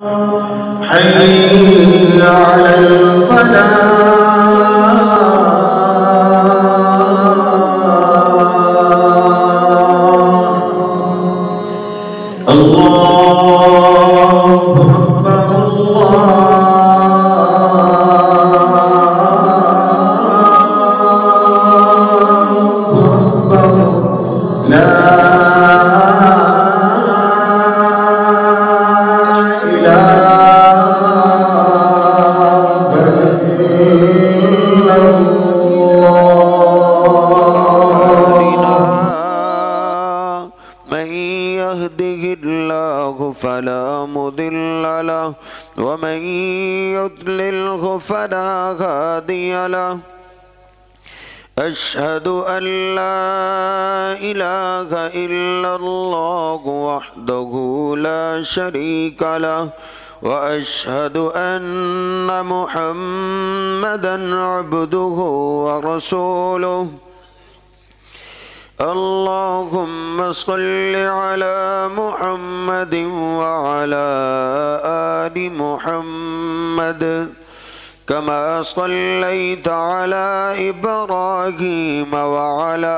حي على الفلاح. الله أكبر الله أكبر لا فلا مضل له ومن يضلله فلا هادي له أشهد أن لا إله إلا الله وحده لا شريك له وأشهد أن محمدا عبده ورسوله اللهم صل على محمد وعلى آل محمد كما صليت على إبراهيم وعلى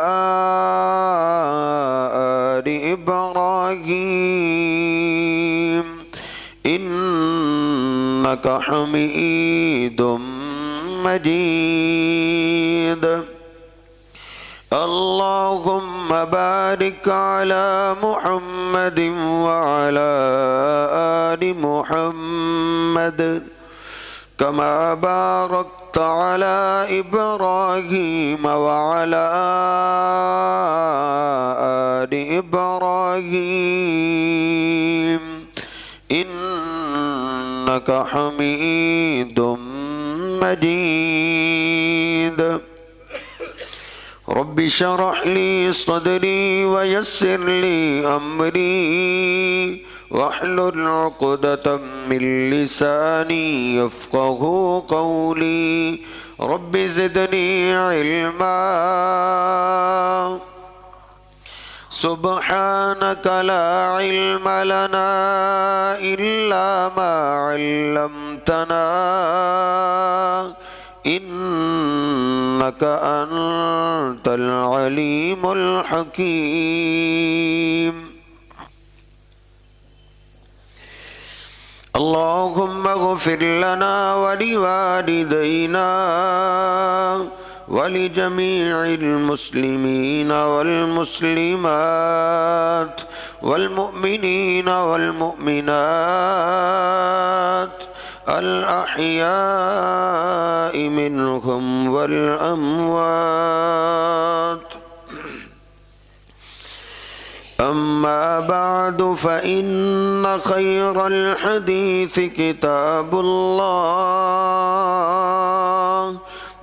آل إبراهيم إنك حميد مجيد اللهم بارك على محمد وعلى آل محمد كما باركت على إبراهيم وعلى آل إبراهيم إنك حميد مجيد رب اشرح لي صدري ويسر لي أمري واحلل عقدة من لساني يفقه قولي رب زدني علما سبحانك لا علم لنا إلا ما علمتنا إنك أنت العليم الحكيم اللهم اغفر لنا ولوالدينا ولجميع المسلمين والمسلمات والمؤمنين والمؤمنات الأحياء منهم والأموات أما بعد فإن خير الحديث كتاب الله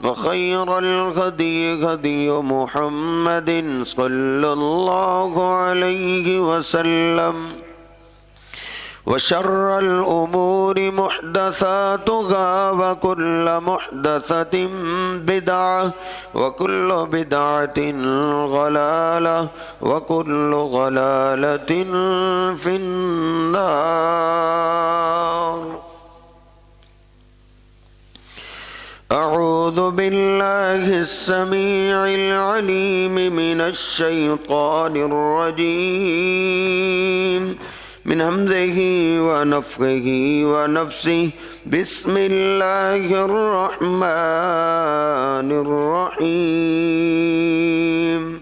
وخير الهدي هدي محمد صلى الله عليه وسلم وشر الأمور محدثاتها وكل محدثة بدعة وكل بدعة ضلالة وكل ضلالة في النار أعوذ بالله السميع العليم من الشيطان الرجيم من همزه ونفخه ونفسه بسم الله الرحمن الرحيم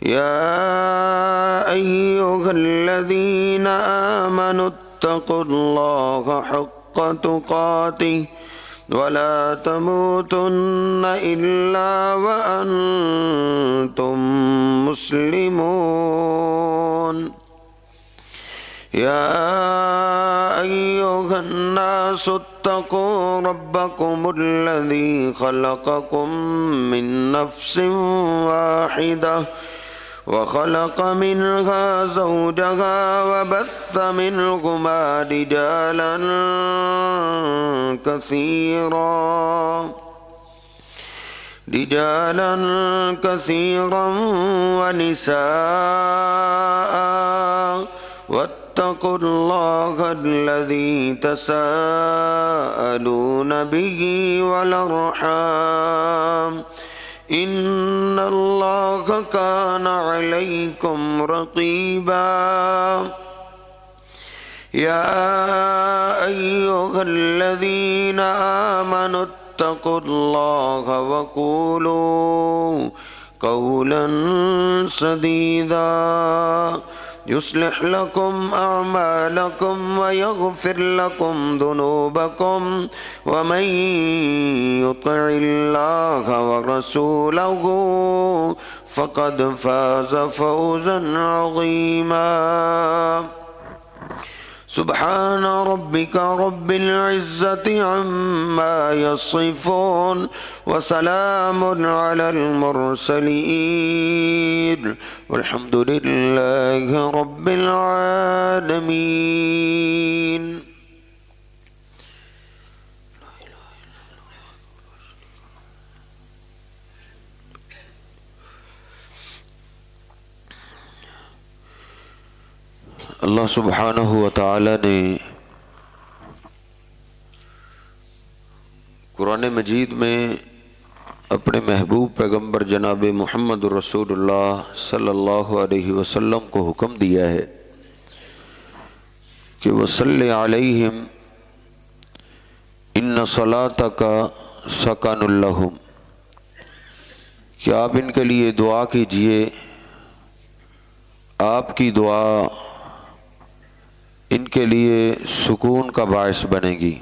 يا أيها الذين آمنوا اتقوا الله حق تقاته ولا تموتن إلا وأنتم مسلمون يا أيها الناس اتقوا ربكم الذي خلقكم من نفس واحدة وخلق منها زوجها وبث منهما رجالا كثيرا ونساء واتقوا الله الذي تساءلون به والأرحام إن الله كان عليكم رقيبا يا أيها الذين آمنوا اتقوا الله وقولوا قولا سديدا يصلح لكم أعمالكم ويغفر لكم ذنوبكم ومن يطع الله ورسوله فقد فاز فوزا عظيما سبحان ربك رب العزة عما يصفون وسلام على المرسلين والحمد لله رب العالمين. اللہ سبحانہ و تعالی نے قرآن مجید میں اپنے محبوب پیغمبر جناب محمد رسول اللہ صلی اللہ علیہ وسلم کو حکم دیا ہے کہ وصلی علیہم ان صلاتک سکن لہم، کہ آپ ان کے لیے دعا کیجئے، آپ کی دعا ان کے لیے سکون کا باعث بنے گی۔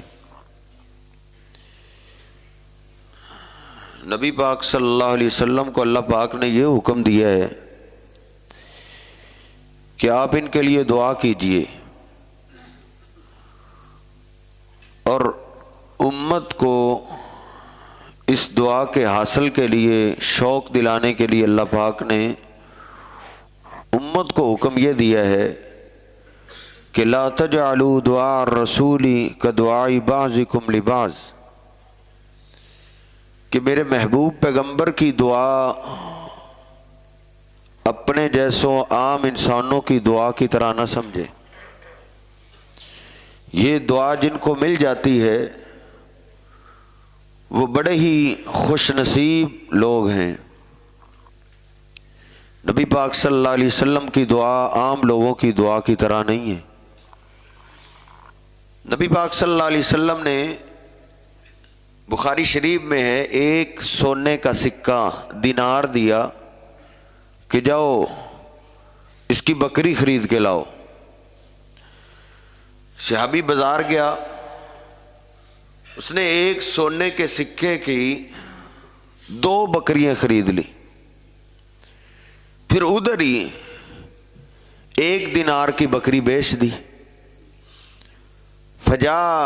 نبی پاک صلی اللہ علیہ وسلم کو اللہ پاک نے یہ حکم دیا ہے کہ آپ ان کے لیے دعا کیجئے، اور امت کو اس دعا کے حاصل کے لیے شوق دلانے کے لیے اللہ پاک نے امت کو حکم یہ دیا ہے کہ لا تجعلوا دعاء الرسول کدعاء بعضکم لبعض، کہ میرے محبوب پیغمبر کی دعا اپنے جیسوں عام انسانوں کی دعا کی طرح نہ سمجھے۔ یہ دعا جن کو مل جاتی ہے وہ بڑے ہی خوش نصیب لوگ ہیں۔ نبی پاک صلی اللہ علیہ وسلم کی دعا عام لوگوں کی دعا کی طرح نہیں ہے۔ نبی پاک صلی اللہ علیہ وسلم نے، بخاری شریف میں ہے، ایک سونے کا سکہ دینار دیا کہ جاؤ اس کی بکری خرید کے لاؤ۔ صحابی بازار گیا، اس نے ایک سونے کے سکے کی 2 بکریاں خرید لی، پھر ادھر ہی 1 دینار کی بکری بیچ دی۔ فجاء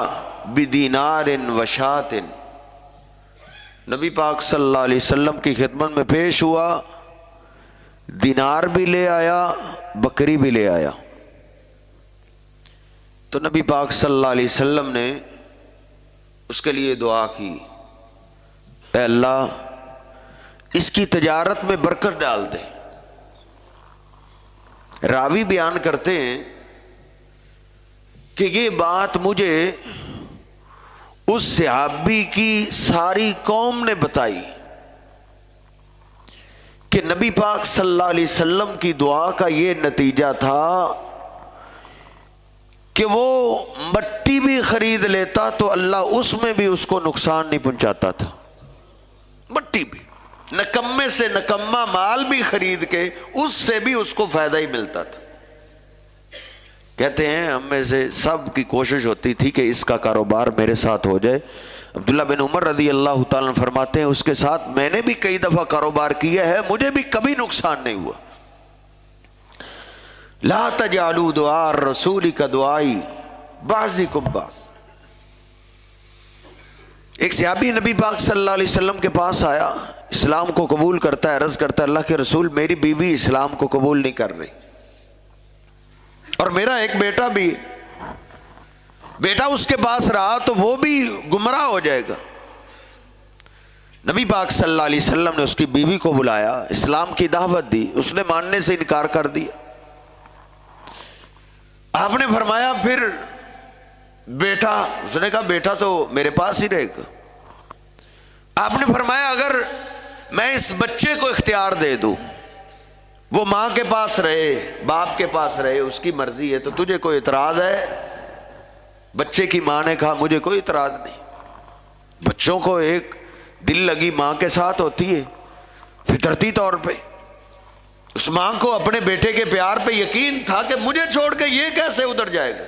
بدینار وشات، نبی پاک صلی اللہ علیہ وسلم کی خدمت میں پیش ہوا، دینار بھی لے آیا، بکری بھی لے آیا۔ تو نبی پاک صلی اللہ علیہ وسلم نے اس کے لیے دعا کی، اے اللہ اس کی تجارت میں برکت ڈال دے۔ راوی بیان کرتے ہیں کہ یہ بات مجھے اس صحابی کی ساری قوم نے بتائی کہ نبی پاک صلی اللہ علیہ وسلم کی دعا کا یہ نتیجہ تھا کہ وہ مٹی بھی خرید لیتا تو اللہ اس میں بھی اس کو نقصان نہیں پہنچاتا تھا۔ مٹی بھی، نکمے سے نکما مال بھی خرید کے اس سے بھی اس کو فائدہ ہی ملتا تھا۔ کہتے ہیں ہم میں سے سب کی کوشش ہوتی تھی کہ اس کا کاروبار میرے ساتھ ہو جائے۔ عبداللہ بن عمر رضی اللہ تعالیٰ عنہ فرماتے ہیں اس کے ساتھ میں نے بھی کئی دفعہ کاروبار کیا ہے، مجھے بھی کبھی نقصان نہیں ہوا۔ لا تجعلوا دعاء الرسول کدعاء بعضکم بعض۔ ایک صحابی نبی پاک صلی اللہ علیہ وسلم کے پاس آیا، اسلام کو قبول کرتا ہے، عرض کرتا ہے اللہ کے رسول میری بیوی اسلام کو قبول نہیں کر رہی، اور میرا ایک بیٹا بھی، بیٹا اس کے پاس رہا تو وہ بھی گمراہ ہو جائے گا۔ نبی پاک صلی اللہ علیہ وسلم نے اس کی بیوی کو بلایا، اسلام کی دعوت دی، اس نے ماننے سے انکار کر دیا۔ آپ نے فرمایا پھر بیٹا؟ اس نے کہا بیٹا تو میرے پاس ہی رہے گا۔ آپ نے فرمایا اگر میں اس بچے کو اختیار دے دوں، وہ ماں کے پاس رہے، باپ کے پاس رہے، اس کی مرضی ہے، تو تجھے کوئی اعتراض ہے؟ بچے کی ماں نے کہا مجھے کوئی اعتراض نہیں۔ بچوں کو ایک دل لگی ماں کے ساتھ ہوتی ہے فطرتی طور پہ۔ اس ماں کو اپنے بیٹے کے پیار پہ یقین تھا کہ مجھے چھوڑ کے یہ کیسے ادھر جائے گا۔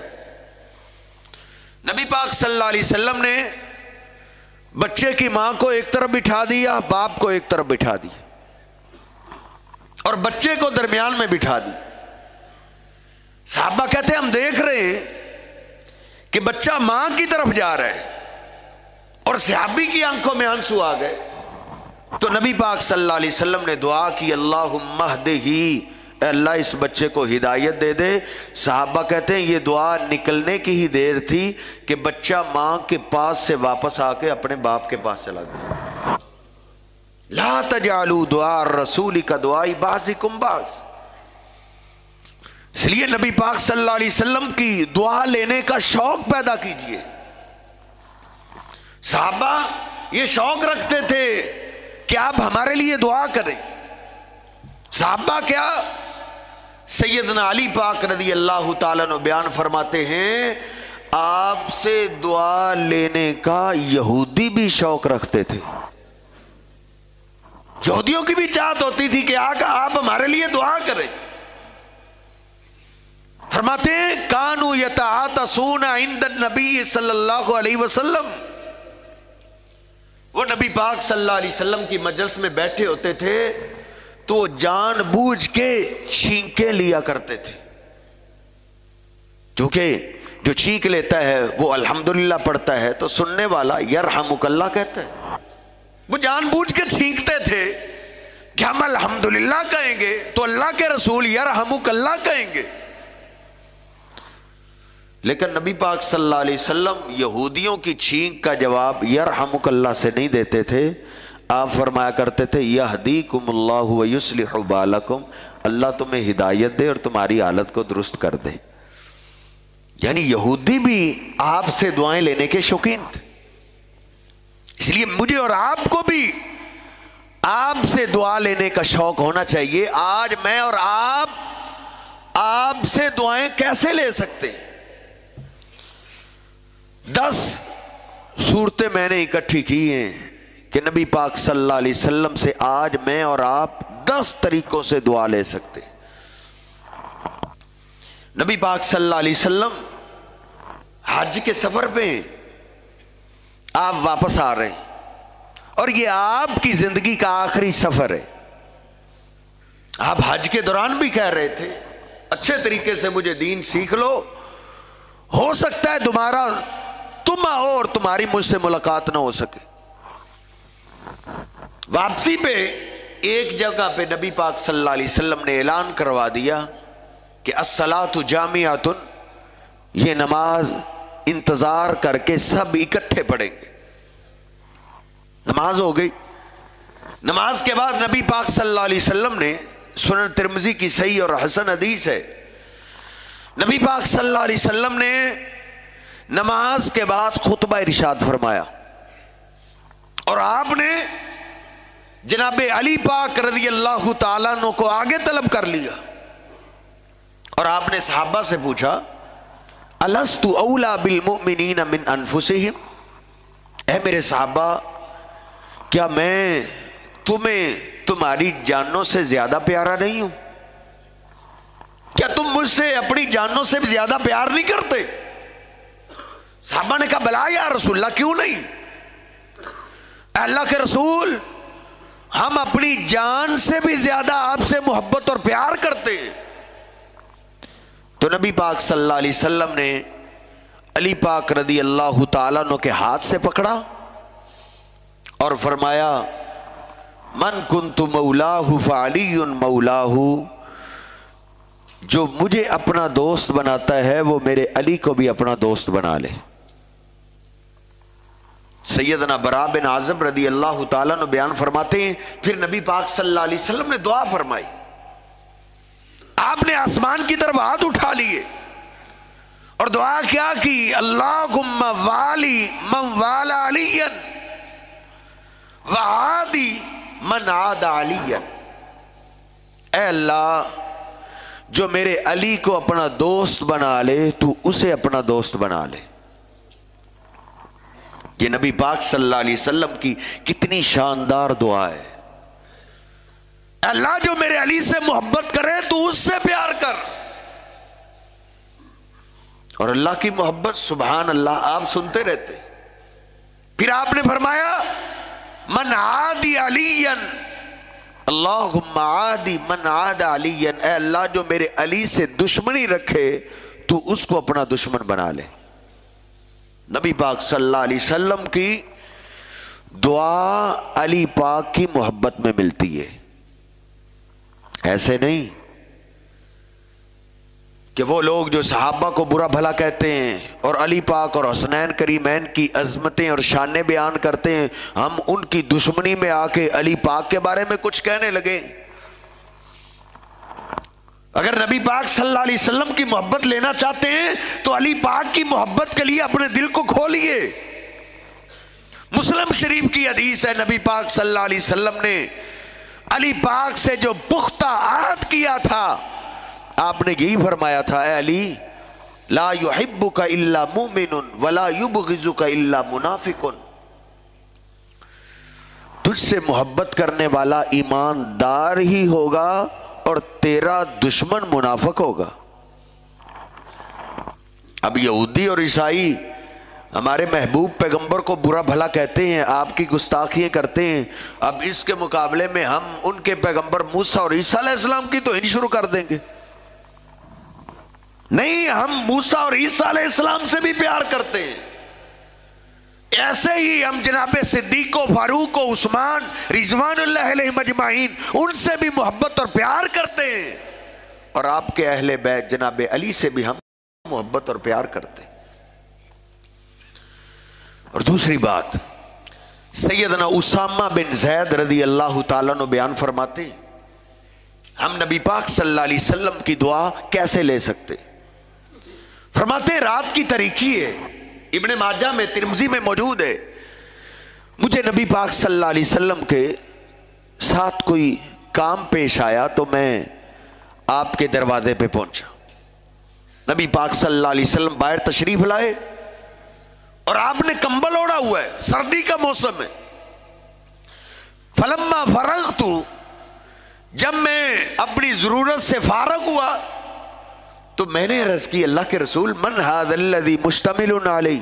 نبی پاک صلی اللہ علیہ وسلم نے بچے کی ماں کو ایک طرف بٹھا دیا، باپ کو ایک طرف بٹھا دیا، اور بچے کو درمیان میں بٹھا دی۔ صحابہ کہتے ہیں ہم دیکھ رہے ہیں کہ بچہ ماں کی طرف جا رہا ہے، اور صحابی کی آنکھوں میں آنسو آ گئے۔ تو نبی پاک صلی اللہ علیہ وسلم نے دعا کی اللہم اہدہی، اے اللہ اس بچے کو ہدایت دے دے۔ صحابہ کہتے ہیں یہ دعا نکلنے کی ہی دیر تھی کہ بچہ ماں کے پاس سے واپس آ کے اپنے باپ کے پاس چلا گیا۔ لا تجعلوا دعاء الرسول کدعاء بعضکم بعض۔ اس لیے نبی پاک صلی اللہ علیہ وسلم کی دعا لینے کا شوق پیدا کیجئے۔ صحابہ یہ شوق رکھتے تھے کہ آپ ہمارے لیے دعا کریں۔ صحابہ کیا، سیدنا علی پاک رضی اللہ تعالیٰ عنہ بیان فرماتے ہیں آپ سے دعا لینے کا یہودی بھی شوق رکھتے تھے۔ یہودیوں کی بھی چاہت ہوتی تھی کہ آپ ہمارے لیے دعا کریں۔ فرماتے ہیں کانوا یتعاطسون عند النبی صلی اللہ علیہ وسلم، وہ نبی پاک صلی اللہ علیہ وسلم کی مجلس میں بیٹھے ہوتے تھے تو جان بوجھ کے چھینکیں لیا کرتے تھے، کیونکہ جو چھینک لیتا ہے وہ الحمدللہ پڑھتا ہے تو سننے والا یرحمک اللہ کہتا ہے۔ وہ جان بوجھ کے چھینکتے تھے کہ ہم الحمدللہ کہیں گے تو اللہ کے رسول یرحمک اللہ کہیں گے۔ لیکن نبی پاک صلی اللہ علیہ وسلم یہودیوں کی چھینک کا جواب یرحمک اللہ سے نہیں دیتے تھے، آپ فرمایا کرتے تھے یہدیکم اللہ ویصلح بالکم، اللہ تمہیں ہدایت دے اور تمہاری حالت کو درست کر دے۔ یعنی یہودی بھی آپ سے دعائیں لینے کے شوقین تھے۔ اس لیے مجھے اور آپ کو بھی آپ سے دعا لینے کا شوق ہونا چاہیے۔ آج میں اور آپ سے دعائیں کیسے لے سکتے ہیں؟ 10 صورتیں میں نے اکٹھی کی ہیں کہ نبی پاک صلی اللہ علیہ وسلم سے آج میں اور آپ 10 طریقوں سے دعا لے سکتے۔ نبی پاک صلی اللہ علیہ وسلم حج کے سفر پہ ہیں، آپ واپس آ رہے ہیں اور یہ آپ کی زندگی کا آخری سفر ہے۔ آپ حج کے دوران بھی کہہ رہے تھے اچھے طریقے سے مجھے دین سیکھ لو، ہو سکتا ہے تم آؤ اور تمہاری مجھ سے ملاقات نہ ہو سکے۔ واپسی پہ ایک جگہ پہ نبی پاک صلی اللہ علیہ وسلم نے اعلان کروا دیا کہ الصلاۃ جامعۃ، یہ نماز انتظار کر کے سب اکٹھے پڑھیں گے۔ نماز ہو گئی۔ نماز کے بعد نبی پاک صلی اللہ علیہ وسلم نے، سنن ترمذی کی صحیح اور حسن حدیث ہے، نبی پاک صلی اللہ علیہ وسلم نے نماز کے بعد خطبہ ارشاد فرمایا، اور آپ نے جناب علی پاک رضی اللہ تعالیٰ عنہ کو آگے طلب کر لیا، اور آپ نے صحابہ سے پوچھا الست اولا بالمؤمنین من انفسہم، اے میرے صحابہ کیا میں تمہیں تمہاری جانوں سے زیادہ پیارا نہیں ہوں؟ کیا تم مجھ سے اپنی جانوں سے بھی زیادہ پیار نہیں کرتے؟ صحابہ نے کہا بلا یا رسول اللہ، کیوں نہیں؟ اے اللہ کے رسول، ہم اپنی جان سے بھی زیادہ آپ سے محبت اور پیار کرتے ہیں۔ تو نبی پاک صلی اللہ علیہ وسلم نے علی پاک رضی اللہ تعالیٰ عنہ کے ہاتھ سے پکڑا اور فرمایا من کنت مولاہ فعلی مولاہ، جو مجھے اپنا دوست بناتا ہے وہ میرے علی کو بھی اپنا دوست بنا لے۔ سیدنا براء بن عازب رضی اللہ تعالیٰ عنہ بیان فرماتے ہیں پھر نبی پاک صلی اللہ علیہ وسلم نے دعا فرمائی، آپ نے آسمان کی طرف ہاتھ اٹھا لیے اور دعا کیا کی؟ اللہم والی من والا علی وعادی من عاد علی، اے اللہ جو میرے علی کو اپنا دوست بنا لے تو اسے اپنا دوست بنا لے۔ یہ نبی پاک صلی اللہ علیہ وسلم کی کتنی شاندار دعا ہے۔ اے اللہ جو میرے علی سے محبت کرے تو اس سے پیار کر۔ اور اللہ کی محبت سبحان اللہ آپ سنتے رہتے۔ پھر آپ نے فرمایا من عادی علی، اللہم عادی من عاد علی، اے اللہ جو میرے علی سے دشمنی رکھے تو اس کو اپنا دشمن بنا لے۔ نبی پاک صلی اللہ علیہ وسلم کی دعا علی پاک کی محبت میں ملتی ہے، ایسے نہیں کہ وہ لوگ جو صحابہ کو برا بھلا کہتے ہیں اور علی پاک اور حسنین کریمین کی عظمتیں اور شانیں بیان کرتے ہیں، ہم ان کی دشمنی میں آ کے علی پاک کے بارے میں کچھ کہنے لگے۔ اگر نبی پاک صلی اللہ علیہ وسلم کی محبت لینا چاہتے ہیں تو علی پاک کی محبت کے لیے اپنے دل کو کھولیے۔ مسلم شریف کی حدیث ہے، نبی پاک صلی اللہ علیہ وسلم نے علی پاک سے جو پختہ عہد کیا تھا، آپ نے یہی فرمایا تھا، اے علی لا يحبك الا مؤمن ولا يبغضك الا منافق، تجھ سے محبت کرنے والا ایماندار ہی ہوگا اور تیرا دشمن منافق ہوگا۔ اب یہودی اور عیسائی ہمارے محبوب پیغمبر کو برا بھلا کہتے ہیں، آپ کی گستاخیاں کرتے ہیں، اب اس کے مقابلے میں ہم ان کے پیغمبر موسیٰ اور عیسیٰ علیہ السلام کی توہین شروع کر دیں گے؟ نہیں، ہم موسیٰ اور عیسیٰ علیہ السلام سے بھی پیار کرتے ہیں، ایسے ہی ہم جناب صدیق و فاروق و عثمان رضوان اللہ علیہم اجمعین ان سے بھی محبت اور پیار کرتے ہیں، اور آپ کے اہل بیت جناب علی سے بھی ہم محبت اور پیار کرتے ہیں۔ اور دوسری بات، سیدنا اسامہ بن زید رضی اللہ تعالیٰ عنہ بیان فرماتے ہیں ہم نبی پاک صلی اللہ علیہ وسلم کی دعا کیسے لے سکتے؟ فرماتے ہیں رات کی تاریکی ہے، ابن ماجہ میں ترمذی میں موجود ہے، مجھے نبی پاک صلی اللہ علیہ وسلم کے ساتھ کوئی کام پیش آیا تو میں آپ کے دروازے پہ پہنچا۔ نبی پاک صلی اللہ علیہ وسلم باہر تشریف لائے اور آپ نے کمبل اوڑھا ہوا ہے، سردی کا موسم ہے۔ فلما فرغت، جب میں اپنی ضرورت سے فارغ ہوا تو میں نے عرض کی اللہ کے رسول من ھذا الذی مشتمل علیہ،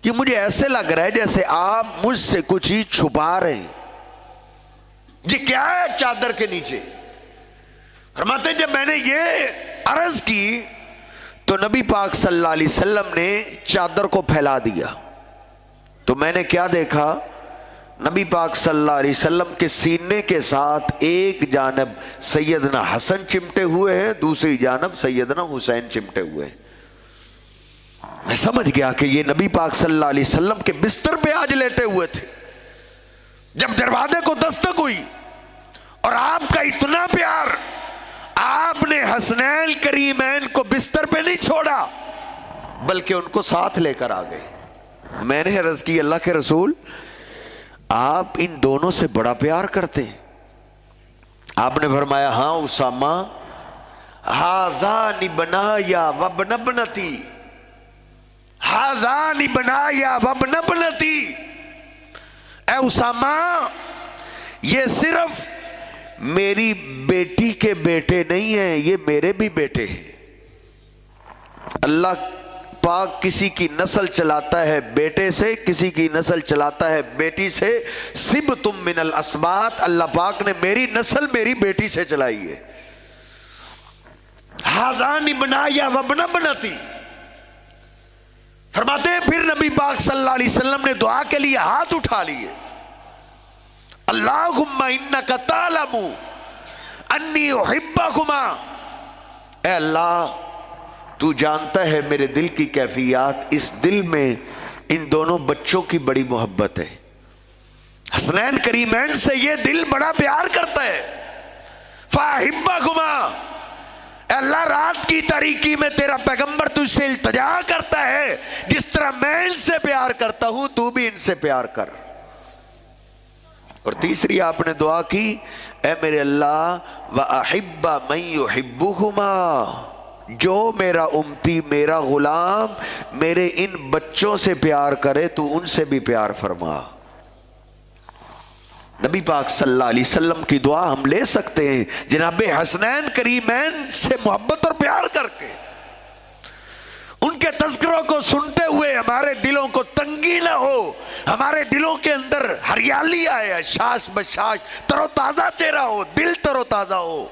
کہ مجھے ایسے لگ رہا ہے جیسے آپ مجھ سے کچھ ہی چھپا رہے ہیں، یہ کیا ہے چادر کے نیچے؟ فرماتے جب میں نے یہ عرض کی تو نبی پاک صلی اللہ علیہ وسلم نے چادر کو پھیلا دیا، تو میں نے کیا دیکھا؟ نبی پاک صلی اللہ علیہ وسلم کے سینے کے ساتھ ایک جانب سیدنا حسن چمٹے ہوئے ہیں، دوسری جانب سیدنا حسین چمٹے ہوئے ہیں۔ میں سمجھ گیا کہ یہ نبی پاک صلی اللہ علیہ وسلم کے بستر پہ آج لیٹے ہوئے تھے۔ جب دروازے کو دستک ہوئی اور آپ کا اتنا پیار، آپ نے حسنین کریمین کو بستر پہ نہیں چھوڑا بلکہ ان کو ساتھ لے کر آ گئے۔ میں نے عرض کی اللہ کے رسول آپ ان دونوں سے بڑا پیار کرتے ہیں؟ آپ نے فرمایا ہاں اسامہ، ھذان بنایا وابن ابنتی، ھذان بنایا وابن ابنتی، اے اسامہ یہ صرف میری بیٹی کے بیٹے نہیں ہیں، یہ میرے بھی بیٹے ہیں۔ اللہ پاک کسی کی نسل چلاتا ہے بیٹے سے، کسی کی نسل چلاتا ہے بیٹی سے۔ سبتم من الاسباط، اللہ پاک نے میری نسل میری بیٹی سے چلائی ہے۔ ھذان بنایا وابن ابنتی، فرماتے ہیں پھر نبی پاک صلی اللہ علیہ وسلم نے دعا کے لیے ہاتھ اٹھا لیے، اللہم انک تعلم انی احبکما، اے اللہ تو جانتا ہے میرے دل کی کیفیات، اس دل میں ان دونوں بچوں کی بڑی محبت ہے، حسنین کریمین سے یہ دل بڑا پیار کرتا ہے، فاحبکما، اے اللہ رات کی تاریکی میں تیرا پیغمبر تجھ سے التجا کرتا ہے، جس طرح میں ان سے پیار کرتا ہوں تو بھی ان سے پیار کر۔ اور تیسری آپ نے دعا کی، اے میرے اللہ وَأَحِبَّ مَن يُحِبُّهُمَا، جو میرا امتی، میرا غلام میرے ان بچوں سے پیار کرے تو ان سے بھی پیار فرما۔ نبی پاک صلی اللہ علیہ وسلم کی دعا ہم لے سکتے ہیں جناب حسنین کریمین سے محبت اور پیار کر کے، ان کے تذکروں کو سنتے ہوئے ہمارے دلوں کو تنگی نہ ہو، ہمارے دلوں کے اندر ہریالی آئے، شاش بشاش تر و تازہ چہرہ ہو، دل تر و تازہ ہو۔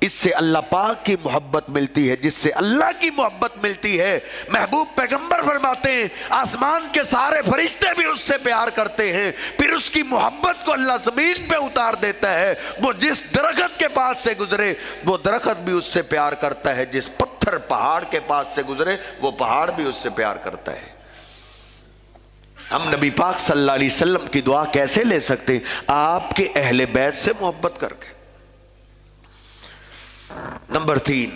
اس سے اللہ پاک کی محبت ملتی ہے، جس سے اللہ کی محبت ملتی ہے۔ محبوب پیغمبر فرماتے ہیں آسمان کے سارے فرشتے بھی اس سے پیار کرتے ہیں، پھر اس کی محبت کو اللہ زمین پہ اتار دیتا ہے۔ وہ جس درخت کے پاس سے گزرے وہ درخت بھی اس سے پیار کرتا ہے، جس پتھر پہاڑ کے پاس سے گزرے وہ پہاڑ بھی اس سے پیار کرتا ہے۔ ہم نبی پاک صلی اللہ علیہ وسلم کی دعا کیسے لے سکتے ہیں؟ آپ کے اہل بیت سے محبت کر کے۔ نمبر 3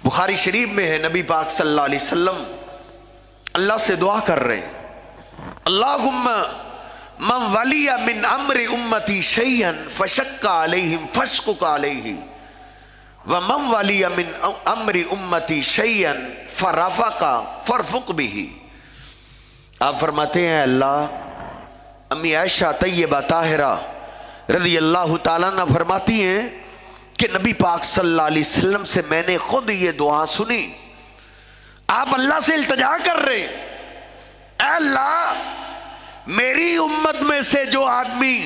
بخاری شریف میں ہے، نبی پاک صلی اللہ علیہ وسلم اللہ سے دعا کر رہے ہیں، اللہم من ولی من امر امتی شیئا فشق علیہم فشقق علیہ ومن ولی من امر امتی شیئا فرفق فرفق بہ۔ آپ فرماتے ہیں اللہ، امی عائشہ طیبہ طاہرہ رضی اللہ تعالیٰ عنہ فرماتی ہیں کہ نبی پاک صلی اللہ علیہ وسلم سے میں نے خود یہ دعا سنی۔ آپ اللہ سے التجا کر رہے، اے اللہ میری امت میں سے جو آدمی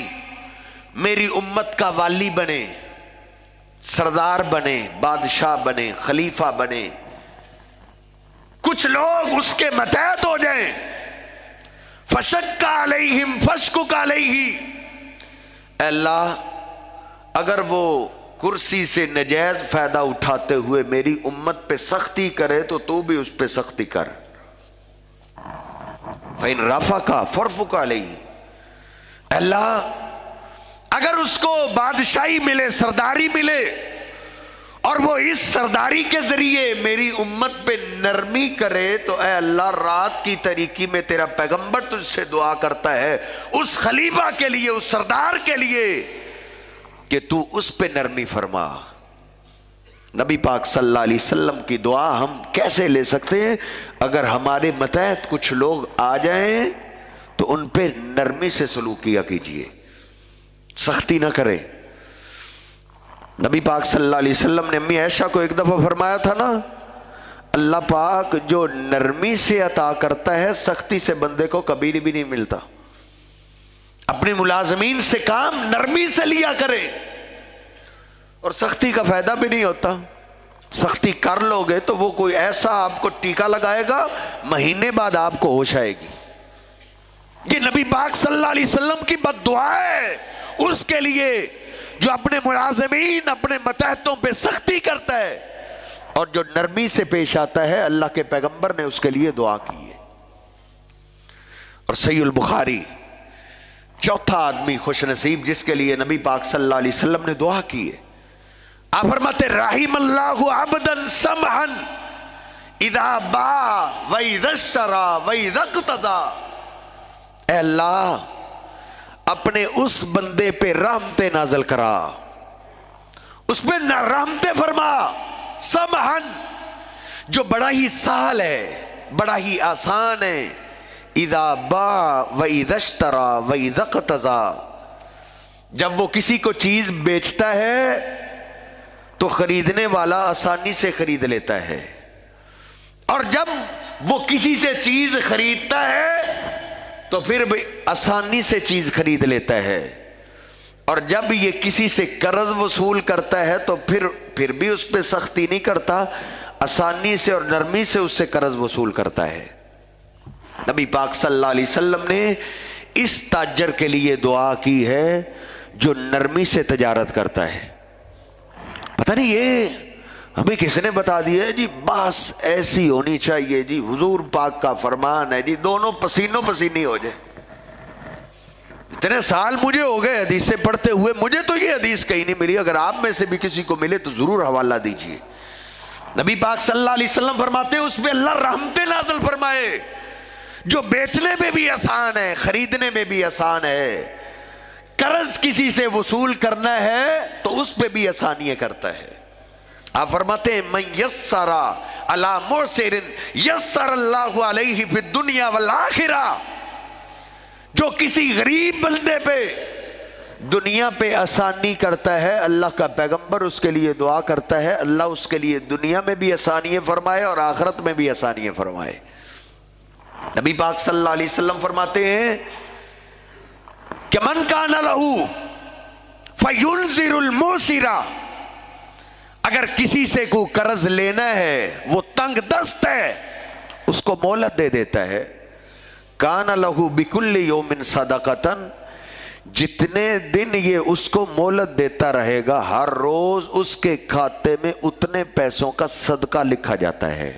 میری امت کا والی بنے، سردار بنے، بادشاہ بنے، خلیفہ بنے، کچھ لوگ اس کے متحد ہو جائیں، فشق علیہم فشقق علیہ، اے اللہ اگر وہ کرسی سے نجائز فائدہ اٹھاتے ہوئے میری امت پہ سختی کرے تو بھی اس پہ سختی کر، فَإِن رَفَقَ فَرْفُقَ عَلَيْهِ، اللہ اگر اس کو بادشاہی ملے، سرداری ملے، اور وہ اس سرداری کے ذریعے میری امت پہ نرمی کرے تو اے اللہ رات کی تاریکی میں تیرا پیغمبر تجھ سے دعا کرتا ہے اس خلیفہ کے لیے، اس سردار کے لیے کہ تو اس پہ نرمی فرما۔ نبی پاک صلی اللہ علیہ وسلم کی دعا ہم کیسے لے سکتے ہیں؟ اگر ہمارے متحد کچھ لوگ آ جائیں تو ان پہ نرمی سے سلوک کیا کیجئے، سختی نہ کرے۔ نبی پاک صلی اللہ علیہ وسلم نے امی عائشہ کو ایک دفعہ فرمایا تھا نا، اللہ پاک جو نرمی سے عطا کرتا ہے سختی سے بندے کو کبھی بھی نہیں ملتا۔ اپنے ملازمین سے کام نرمی سے لیا کرے، اور سختی کا فائدہ بھی نہیں ہوتا۔ سختی کر لو گے تو وہ کوئی ایسا آپ کو ٹیکا لگائے گا، مہینے بعد آپ کو ہوش آئے گی۔ یہ نبی پاک صلی اللہ علیہ وسلم کی بد دعا ہے اس کے لیے جو اپنے ملازمین، اپنے متحدوں پہ سختی کرتا ہے، اور جو نرمی سے پیش آتا ہے اللہ کے پیغمبر نے اس کے لیے دعا کی ہے۔ اور صحیح البخاری چوتھا آدمی خوش نصیب جس کے لیے نبی پاک صلی اللہ علیہ وسلم نے دعا کی ہے، آپ فرماتے رحم اللہ عبدا سمحا اذا باع واذا اشترى واذا اقتضى، اے اللہ اپنے اس بندے پہ رحمتیں نازل کرا، اس پہ رحمتیں فرما، سمحا جو بڑا ہی سہل ہے، بڑا ہی آسان ہے، اذا باع واذا اشترى واذا اقتضى، جب وہ کسی کو چیز بیچتا ہے تو خریدنے والا آسانی سے خرید لیتا ہے، اور جب وہ کسی سے چیز خریدتا ہے تو پھر بھی آسانی سے چیز خرید لیتا ہے، اور جب یہ کسی سے قرض وصول کرتا ہے تو پھر بھی اس پہ سختی نہیں کرتا، آسانی سے اور نرمی سے اس سے قرض وصول کرتا ہے۔ نبی پاک صلی اللہ علیہ وسلم نے اس تاجر کے لیے دعا کی ہے جو نرمی سے تجارت کرتا ہے۔ پتہ نہیں یہ ہمیں کس نے بتا دیا ہے جی، بس ایسی ہونی چاہیے جی، حضور پاک کا فرمان ہے جی، دونوں پسینوں پسینی ہو جائے۔ اتنے سال مجھے ہو گئے حدیثیں پڑھتے ہوئے، مجھے تو یہ حدیث کہیں نہیں ملی، اگر آپ میں سے بھی کسی کو ملے تو ضرور حوالہ دیجئے۔ نبی پاک صلی اللہ علیہ وسلم فرماتے ہیں اس پہ اللہ رحمتیں نازل فرمائے، جو بیچنے میں بھی آسان ہے، خریدنے میں بھی آسان ہے، قرض کسی سے وصول کرنا ہے تو اس پہ بھی آسانیاں کرتا ہے۔ آپ فرماتے ہیں من یسر علی معسر یسر اللہ علیہ فی الدنیا والآخرہ، جو کسی غریب بندے پہ دنیا پہ آسانی کرتا ہے، اللہ کا پیغمبر اس کے لیے دعا کرتا ہے اللہ اس کے لیے دنیا میں بھی آسانیاں فرمائے اور آخرت میں بھی آسانیاں فرمائے۔ نبی پاک صلی اللہ علیہ وسلم فرماتے ہیں کہ من کان لہ فینظر الموسر، اگر کسی سے کو قرض لینا ہے، وہ تنگ دست ہے، اس کو مہلت دے دیتا ہے، کان لہ بکل یوم صدقۃ، جتنے دن یہ اس کو مہلت دیتا رہے گا ہر روز اس کے کھاتے میں اتنے پیسوں کا صدقہ لکھا جاتا ہے،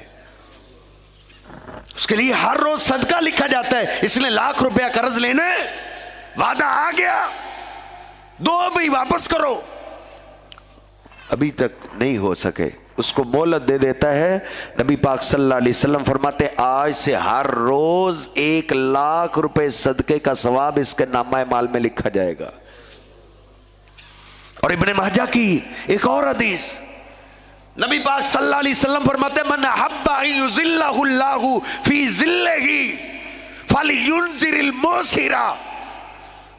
اس کے لیے ہر روز صدقہ لکھا جاتا ہے۔ اس نے لاکھ روپیہ قرض لینا ہے، وعدہ آ گیا، دو بھی واپس کرو، ابھی تک نہیں ہو سکے، اس کو مہلت دے دیتا ہے۔ نبی پاک صلی اللہ علیہ وسلم فرماتے ہیں آج سے ہر روز 1,00,000 روپے صدقے کا ثواب اس کے نامہ مال میں لکھا جائے گا۔ اور ابن ماجہ کی ایک اور حدیث، نبی پاک صلی اللہ علیہ وسلم فرماتے ہیں من احب ان یظلہ اللہ فی ظلہ فلینظر الموسر،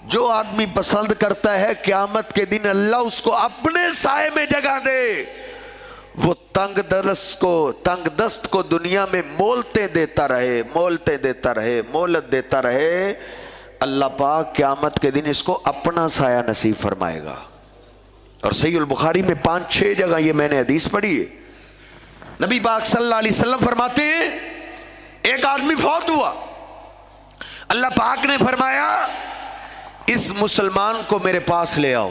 جو آدمی پسند کرتا ہے قیامت کے دن اللہ اس کو اپنے سائے میں جگہ دے، وہ تنگ دست کو دنیا میں مولتے دیتا رہے، مہلت دیتا رہے، اللہ پاک قیامت کے دن اس کو اپنا سایہ نصیب فرمائے گا۔ اور صحیح البخاری میں 5-6 جگہ یہ میں نے حدیث پڑھی ہے۔ نبی پاک صلی اللہ علیہ وسلم فرماتے ہیں ایک آدمی فوت ہوا، اللہ پاک نے فرمایا اس مسلمان کو میرے پاس لے آؤ۔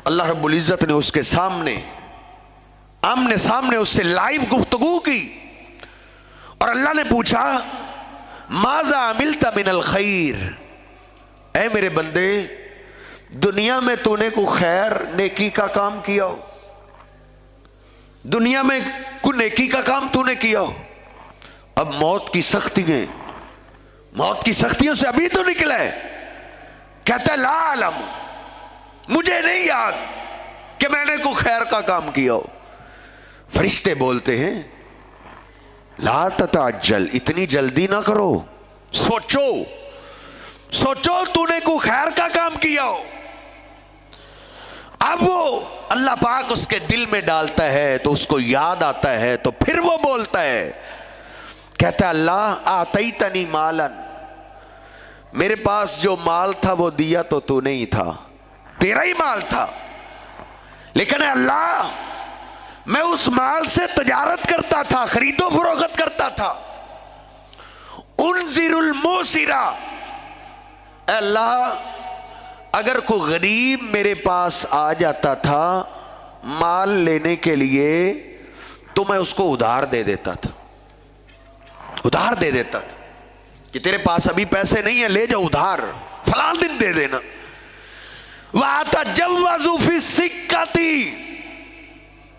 اللہ رب العزت نے اس کے سامنے آمنے سامنے اس سے لائیو گفتگو کی، اور اللہ نے پوچھا ماذا عملت من الخیر، اے میرے بندے دنیا میں تو نے کوئی خیر نیکی کا کام کیا ہو، دنیا میں کوئی نیکی کا کام تو نے کیا ہو، اب موت کی سختیوں سے ابھی تو نکلا ہے، کہتا ہے لا علم، مجھے نہیں یاد کہ میں نے کوئی خیر کا کام کیا ہو۔ فرشتے بولتے ہیں لا تتعجل، اتنی جلدی نہ کرو، سوچو تو نے کوئی خیر کا کام کیا ہو۔ اب وہ اللہ پاک اس کے دل میں ڈالتا ہے تو اس کو یاد آتا ہے، تو پھر وہ بولتا ہے، کہتا ہے اللہ آتیتنی مالا، میرے پاس جو مال تھا وہ دیا تو نہیں تھا، تیرا ہی مال تھا، لیکن اللہ میں اس مال سے تجارت کرتا تھا، خرید و فروخت کرتا تھا، انذر الموسر، اے اللہ اگر کوئی غریب میرے پاس آ جاتا تھا مال لینے کے لیے تو میں اس کو ادھار دے دیتا تھا کہ تیرے پاس ابھی پیسے نہیں ہیں، لے جاؤ ادھار، فلاں دن دے دینا۔ وَأَتَجَوَّزُ فِي السِّكَّةِ،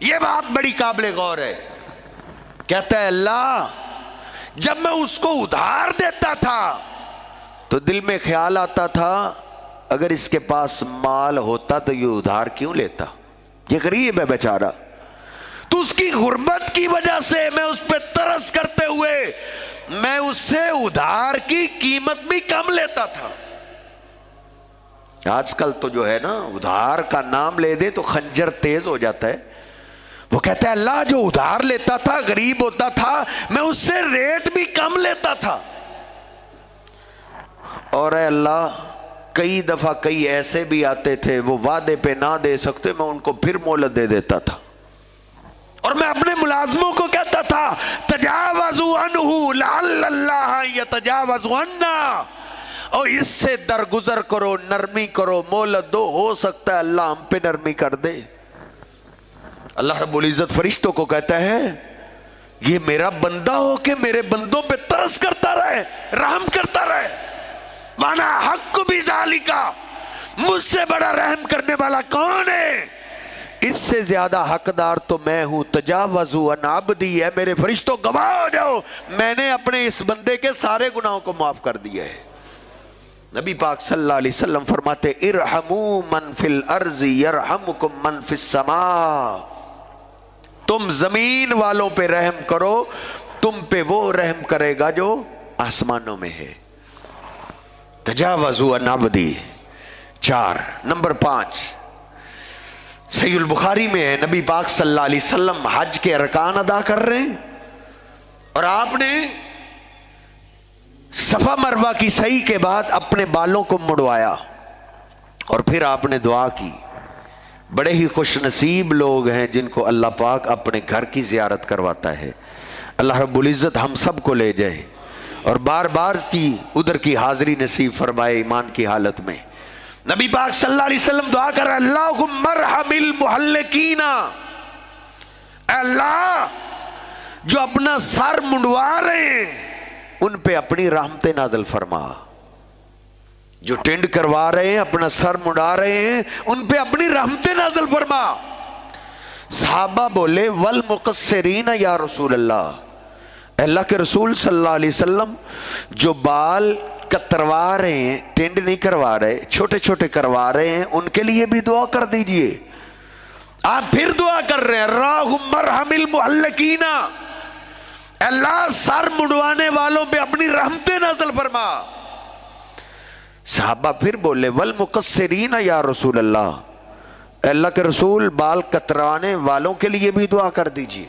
یہ بات بڑی قابل غور ہے، کہتا ہے اللہ جب میں اس کو ادھار دیتا تھا تو دل میں خیال آتا تھا اگر اس کے پاس مال ہوتا تو یہ ادھار کیوں لیتا، یہ غریب ہے بیچارہ، تو اس کی غربت کی وجہ سے میں اس پہ ترس کرتے ہوئے میں اس سے ادھار کی قیمت بھی کم لیتا تھا۔ آج کل تو جو ہے نا ادھار کا نام لے دے تو خنجر تیز ہو جاتا ہے۔ وہ کہتا ہے اللہ جو ادھار لیتا تھا غریب ہوتا تھا میں اس سے ریٹ بھی کم لیتا تھا، اور اے اللہ کئی دفعہ کئی ایسے بھی آتے تھے وہ وعدے پہ نہ دے سکتے، میں ان کو پھر مہلت دے دیتا تھا، اور میں اپنے ملازموں کو کہتا تھا تجاوزوا عنہ لعل اللہ یتجاوز عنا، اور اس سے درگزر کرو، نرمی کرو، مہلت دو، ہو سکتا ہے اللہ ہم پہ نرمی کر دے۔ اللہ رب العزت فرشتوں کو کہتا ہے یہ میرا بندہ ہو کہ میرے بندوں پہ ترس کرتا رہے، رحم کرتا رہے، وانا حق بذالکا، مجھ سے بڑا رحم کرنے والا کون ہے؟ اس سے زیادہ حقدار تو میں ہوں۔ تجاوزوا عن عبدی، ہے میرے فرشتوں گواہ ہو جاؤ، میں نے اپنے اس بندے کے سارے گناہوں کو معاف کر دیا ہے۔ نبی پاک صلی اللہ علیہ وسلم فرماتے ارحموا من فی الارض یرحمکم من فی السماء، تم زمین والوں پہ رحم کرو، تم پہ وہ رحم کرے گا جو آسمانوں میں ہے۔ تجاوزوا عن عبدی۔ 4 نمبر 5 صحیح البخاری میں ہے، نبی پاک صلی اللہ علیہ وسلم حج کے ارکان ادا کر رہے ہیں اور آپ نے صفا مروہ کی سعی کے بعد اپنے بالوں کو مڑوایا اور پھر آپ نے دعا کی۔ بڑے ہی خوش نصیب لوگ ہیں جن کو اللہ پاک اپنے گھر کی زیارت کرواتا ہے۔ اللہ رب العزت ہم سب کو لے جائے اور بار بار کی ادھر کی حاضری نصیب فرمائے ایمان کی حالت میں۔ نبی پاک صلی اللہ علیہ وسلم دعا کر رہے ہیں اللہم ارحم المحلقین، اے اللہ جو اپنا سر منڈوا رہے ہیں ان پہ اپنی رحمتیں نازل فرما، جو ٹینڈ کروا رہے ہیں اپنا سر منڈا رہے ہیں ان پہ اپنی رحمتیں نازل فرما۔ صحابہ بولے والمقصرین یا رسول اللہ، اللہ کے رسول صلی اللہ علیہ وسلم جو بال کتروا رہے ہیں، ٹینڈ نہیں کروا رہے، چھوٹے چھوٹے کروا رہے ہیں، ان کے لیے بھی دعا کر دیجئے۔ آپ پھر دعا کر رہے ہیں اللہم ارحم المحلقین، اللہ سر منڈوانے والوں پہ اپنی رحمتیں نازل فرما۔ صحابہ پھر بولے والمقصرین یا رسول اللہ، اللہ کے رسول بال کترانے والوں کے لیے بھی دعا کر دیجئے۔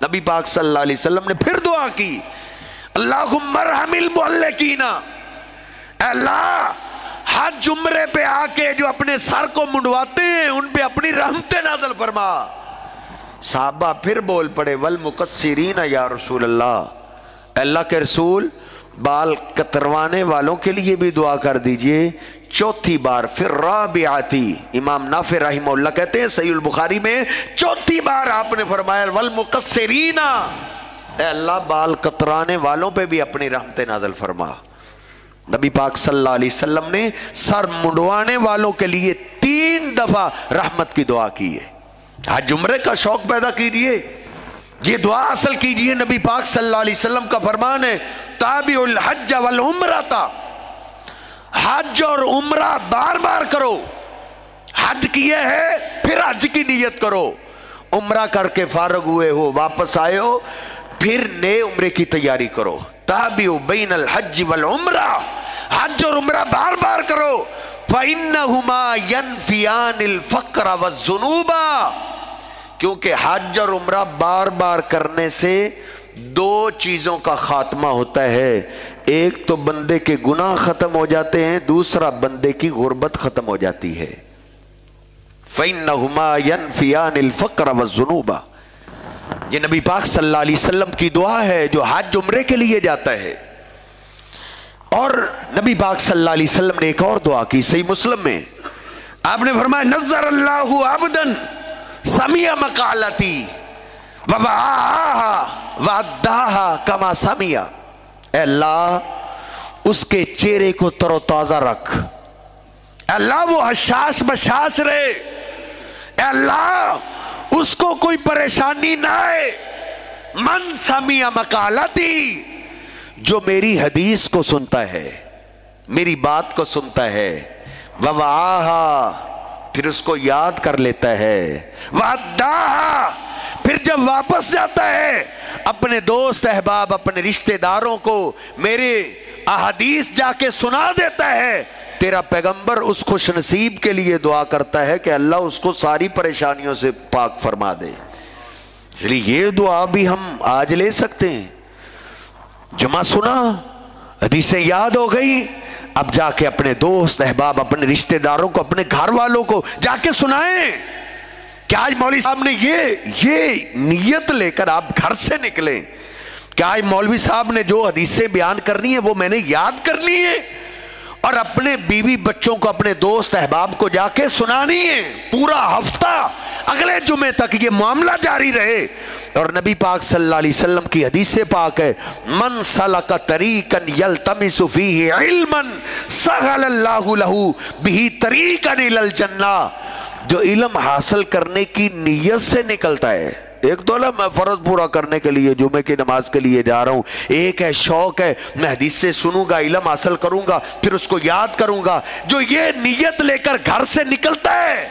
نبی پاک صلی اللہ علیہ وسلم نے پھر دعا کی اللہم ارحم المحلقین، اے اللہ حج عمرے پہ آ کے جو اپنے سر کو منڈواتے ہیں ان پہ اپنی رحمتیں نازل فرما۔ صحابہ پھر بول پڑے والمقصرین یا رسول اللہ، اللہ کے رسول بال کتروانے والوں کے لیے بھی دعا کر دیجئے۔ چوتھی بار پھر رابعاتی، امام نافع رحمہ اللہ کہتے ہیں صحیح البخاری میں چوتھی بار آپ نے فرمایا والمقصرین، اے اللہ بال کترانے والوں پہ بھی اپنی رحمتیں نازل فرما۔ نبی پاک صلی اللہ علیہ وسلم نے سر منڈوانے والوں کے لیے 3 دفعہ رحمت کی دعا کی ہے۔ حج عمرے کا شوق پیدا کیجئے، یہ دعا اصل کیجئے۔ نبی پاک صلی اللہ علیہ وسلم کا فرمان ہے تابع الحج والعمرۃ، حج اور عمرہ بار بار کرو۔ حج کیے ہے پھر حج کی نیت کرو، عمرہ کر کے فارغ ہوئے ہو واپس آئے ہو پھر نئے عمرے کی تیاری کرو۔ تابع بین الحج والعمرہ، حج اور عمرہ بار بار کرو۔ فَإِنَّهُمَا يَنْفِيَانِ الْفَقْرَ وَالذُّنُوبَ، کیونکہ حج اور عمرہ بار بار کرنے سے 2 چیزوں کا خاتمہ ہوتا ہے، ایک تو بندے کے گناہ ختم ہو جاتے ہیں، دوسرا بندے کی غربت ختم ہو جاتی ہے۔ فَإِنَّهُمَا يَنْفِيَانِ الْفَقْرَ وَالذُّنُوبَ، یہ نبی پاک صلی اللہ علیہ وسلم کی دعا ہے جو حج عمرے کے لیے جاتا ہے۔ اور نبی پاک صلی اللہ علیہ وسلم نے ایک اور دعا کی صحیح مسلم میں، آپ نے فرمایا نظر اللہ عبدا سمع مقالتی ووعاها واداها کما سمع، اے اللہ اس کے چہرے کو تر و تازہ رکھ، اے اللہ وہ حشاش بشاش رہے، اے اللہ اس کو کوئی پریشانی نہ آئے۔ من سمع مقالتی، جو میری حدیث کو سنتا ہے، میری بات کو سنتا ہے، ووعاها پھر اس کو یاد کر لیتا ہے، واداها پھر جب واپس جاتا ہے اپنے دوست احباب اپنے رشتہ داروں کو میرے احادیث جا کے سنا دیتا ہے، تیرا پیغمبر اس خوش نصیب کے لیے دعا کرتا ہے کہ اللہ اس کو ساری پریشانیوں سے پاک فرما دے۔ اس لیے یہ دعا بھی ہم آج لے سکتے ہیں۔ جمعہ سنا، حدیثیں یاد ہو گئی، اب جا کے اپنے دوست احباب اپنے رشتہ داروں کو اپنے گھر والوں کو جا کے سنائیں کہ آج مولوی صاحب نے یہ نیت لے کر آپ گھر سے نکلیں کہ آج مولوی صاحب نے جو حدیثیں بیان کرنی ہے وہ میں نے یاد کرنی ہے اور اپنے بیوی بچوں کو، اپنے دوست احباب کو جا کے سنانی ہے پورا ہفتہ، اگلے جمعے تک یہ معاملہ جاری رہے۔ اور نبی پاک صلی اللہ علیہ وسلم کی حدیث پاک ہے، من سلک طریقا یلتمس فیہ علما سہل اللہ لہ بہ طریقا الی الجنہ، جو علم حاصل کرنے کی نیت سے نکلتا ہے، ایک تو میں فرض پورا کرنے کے لیے جمعے کی نماز کے لیے جا رہا ہوں، ایک ہے شوق ہے میں حدیث سے سنوں گا، علم حاصل کروں گا، پھر اس کو یاد کروں گا، جو یہ نیت لے کر گھر سے نکلتا ہے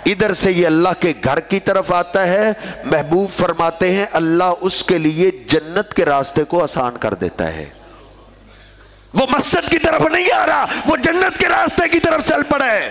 ادھر سے یہ اللہ کے گھر کی طرف آتا ہے، محبوب فرماتے ہیں اللہ اس کے لیے جنت کے راستے کو آسان کر دیتا ہے۔ وہ مسجد کی طرف نہیں آ رہا، وہ جنت کے راستے کی طرف چل پڑا ہے،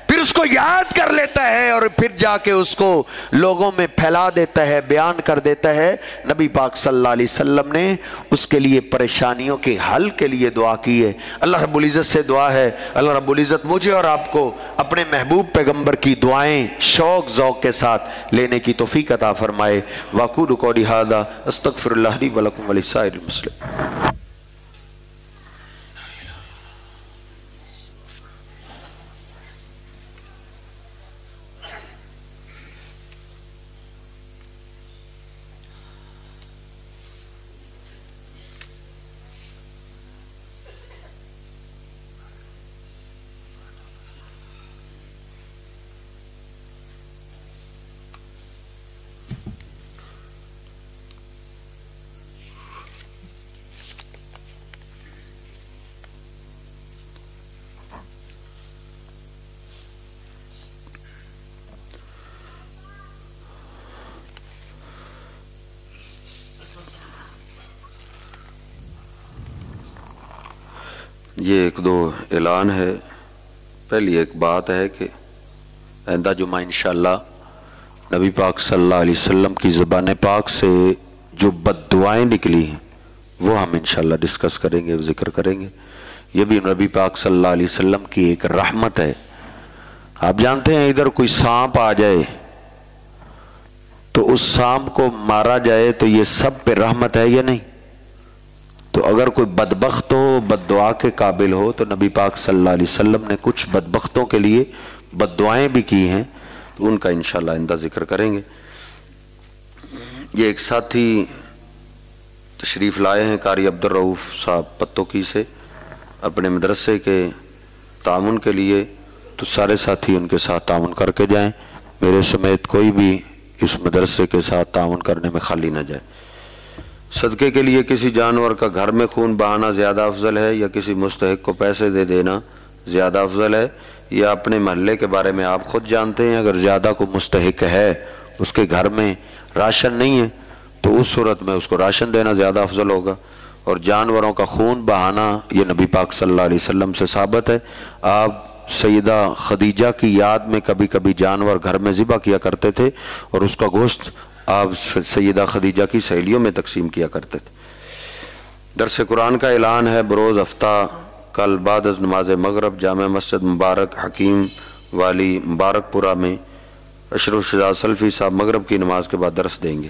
پھر اس کو یاد کر لیتا ہے اور پھر جا کے اس کو لوگوں میں پھیلا دیتا ہے، بیان کر دیتا ہے۔ نبی پاک صلی اللہ علیہ وسلم نے اس کے لیے پریشانیوں کے حل کے لیے دعا کی ہے۔ اللہ رب العزت سے دعا ہے اللہ رب العزت مجھے اور آپ کو اپنے محبوب پیغمبر کی دعائیں شوق ذوق کے ساتھ لینے کی توفیق عطا فرمائے۔ واقول قولی ھذا استغفر اللہ لی ولکم ولسائر المسلمین۔ یہ ایک دو اعلان ہے۔ پہلی ایک بات ہے کہ آئندہ جمعہ انشاءاللہ نبی پاک صلی اللہ علیہ وسلم کی زبان پاک سے جو بد دعائیں نکلی ہیں وہ ہم انشاءاللہ ڈسکس کریں گے، ذکر کریں گے۔ یہ بھی نبی پاک صلی اللہ علیہ وسلم کی ایک رحمت ہے۔ آپ جانتے ہیں ادھر کوئی سانپ آ جائے تو اس سانپ کو مارا جائے تو یہ سب پہ رحمت ہے یا نہیں؟ تو اگر کوئی بدبخت ہو، بد دعا کے قابل ہو، تو نبی پاک صلی اللہ علیہ وسلم نے کچھ بدبختوں کے لیے بد دعائیں بھی کی ہیں، تو ان کا انشاءاللہ آئندہ ذکر کریں گے۔ یہ ایک ساتھی تشریف لائے ہیں قاری عبدالرؤف صاحب پتوکی سے اپنے مدرسے کے تعاون کے لیے، تو سارے ساتھی ان کے ساتھ تعاون کر کے جائیں، میرے سمیت کوئی بھی اس مدرسے کے ساتھ تعاون کرنے میں خالی نہ جائے۔ صدقے کے لیے کسی جانور کا گھر میں خون بہانا زیادہ افضل ہے یا کسی مستحق کو پیسے دے دینا زیادہ افضل ہے، یا اپنے محلے کے بارے میں آپ خود جانتے ہیں؟ اگر زیادہ کو مستحق ہے، اس کے گھر میں راشن نہیں ہے، تو اس صورت میں اس کو راشن دینا زیادہ افضل ہوگا۔ اور جانوروں کا خون بہانا یہ نبی پاک صلی اللہ علیہ وسلم سے ثابت ہے۔ آپ سیدہ خدیجہ کی یاد میں کبھی کبھی جانور گھر میں ذبح کیا کرتے تھے اور اس کا گوشت آپ سیدہ خدیجہ کی سہیلیوں میں تقسیم کیا کرتے تھے۔ درس قرآن کا اعلان ہے بروز ہفتہ کل بعد از نماز مغرب جامع مسجد مبارک حکیم والی مبارک پورہ میں اشرف شہزاد سلفی صاحب مغرب کی نماز کے بعد درس دیں گے۔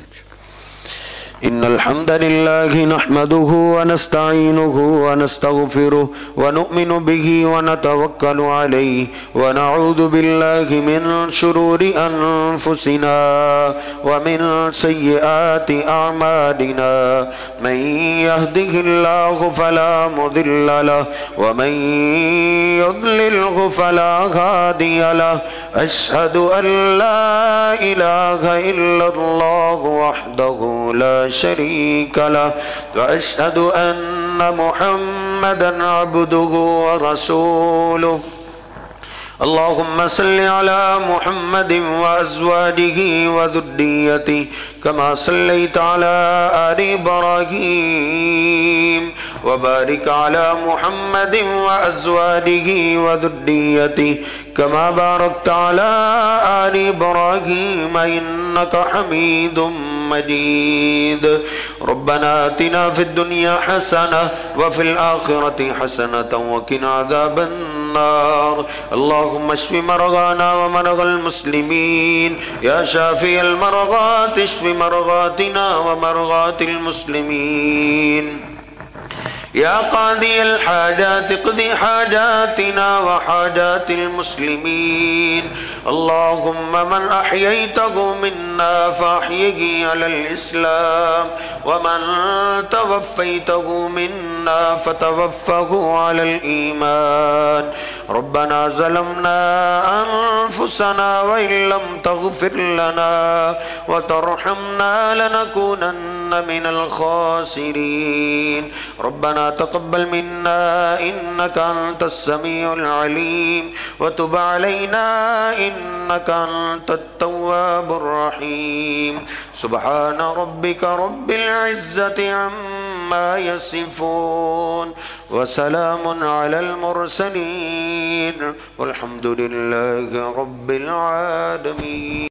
ان الحمد لله نحمده ونستعينه ونستغفره ونؤمن به ونتوكل عليه ونعوذ بالله من شرور انفسنا ومن سيئات اعمالنا من يهده الله فلا مضل له ومن يضلله فلا هادي له اشهد ان لا اله الا الله وحده لا شريك له وأشهد أن محمدا عبده ورسوله اللهم صل على محمد وأزواجه وذريته كما صليت على آل إبراهيم وبارك على محمد وأزواجه وذريته كما باركت على آل إبراهيم إنك حميد مجيد ربنا آتنا في الدنيا حسنة وفي الآخرة حسنة وقنا عذاب النار اللهم اشف مرضانا ومرضى المسلمين يا شافي المرضات اشف مرضاتنا ومرضات المسلمين يا قاضي الحاجات اقض حاجاتنا وحاجات المسلمين. اللهم من أحييته منا فأحيه على الإسلام، ومن توفيته منا فتوفه على الإيمان. ربنا ظلمنا أنفسنا وإن لم تغفر لنا وترحمنا لنكونن من الخاسرين. ربنا تقبل منا إنك أنت السميع العليم، وتب علينا إنك أنت التواب الرحيم. سبحان ربك رب العزة عما يصفون، وسلام على المرسلين، والحمد لله رب العالمين.